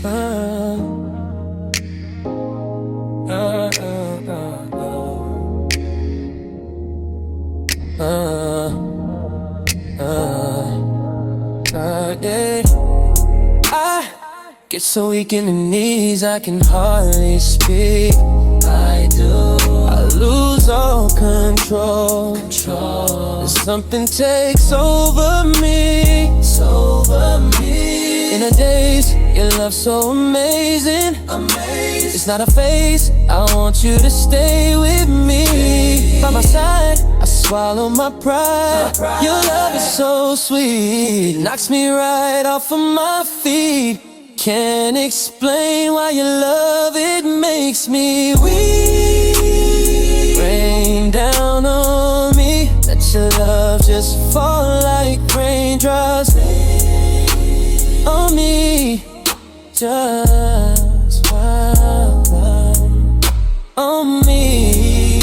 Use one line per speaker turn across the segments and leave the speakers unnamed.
Yeah. I get so weak in the knees, I can hardly speak. I lose all control. And something takes over me. In a daze, your love's so amazing. It's not a phase, I want you to stay with me. By my side, I swallow my pride. Your love is so sweet, knocks me right off of my feet. Can't explain why you love, it makes me weak. Rain down on me, let your love just fall like raindrops on me. Just fall on me.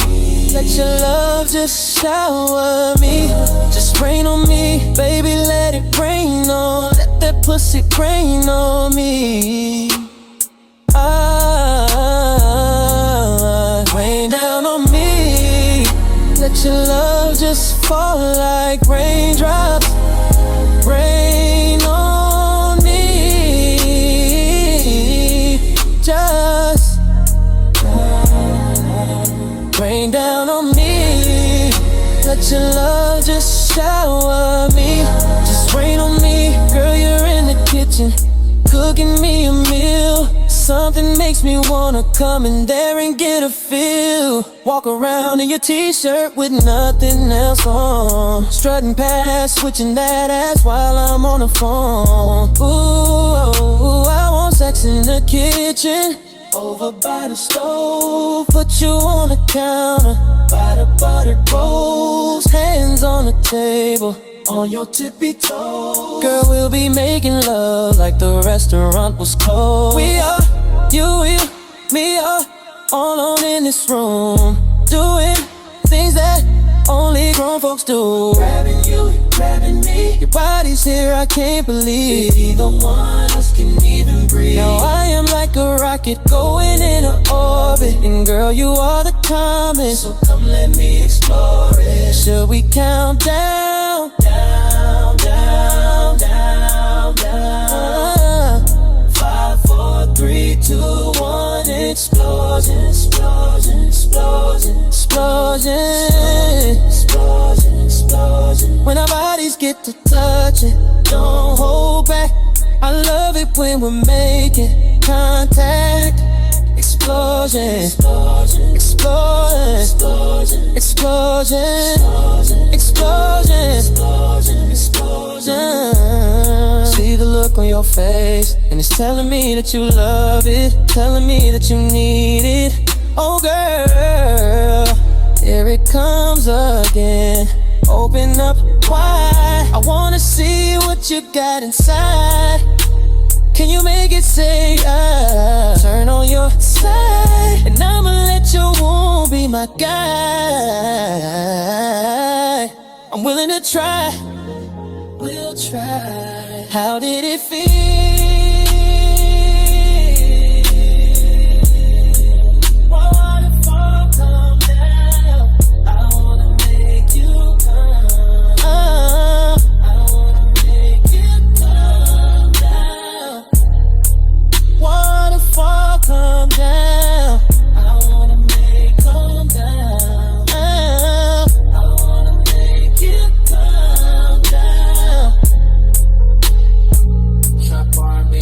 Let your love just shower me. Just rain on me, baby, let it rain on. Let that pussy rain on me. Rain down on me. Let your love just fall like raindrops. Rain on me. Just rain down on me. Let your love just shower me. Just rain on me. Girl, you're in the kitchen, cooking me a meal. Something makes me wanna come in there and get a feel. Walk around in your t-shirt with nothing else on, strutting past, switching that ass while I'm on the phone. Ooh, I want sex in the kitchen, over by the stove, put you on the counter, by the buttered rolls, hands on the table, on your tippy toes. Girl, we'll be making love like the restaurant was closed. We are, you, me are, all alone in this room, doing things that only grown folks do. Grabbing you, grabbing me, your body's here, I can't believe neither one of us can even breathe. Now I am like a rocket going in an orbit, and girl, you are the comet, so come let me explore it. Should we count down? Down, down, down, down. 5, 4, 3, 2, 1. Explosion, explosion, explosion, explosion, explosion, explosion. When our bodies get to touching, don't hold back. I love it when we're making contact. Explosion, explosion, explosion, explosion, explosion, explosion, explosion. See the look on your face, and it's telling me that you love it, telling me that you need it. Oh girl, here it comes again. Open up wide, I wanna see what you got inside. Can you make it say turn on your side, and I'ma let your wound be my guide. I'm willing to try, we'll try. How did it feel? Waterfall come down, I wanna make you come. I wanna make you come down. Waterfall come down, I wanna make come down. I wanna make you come down. Trap R&B,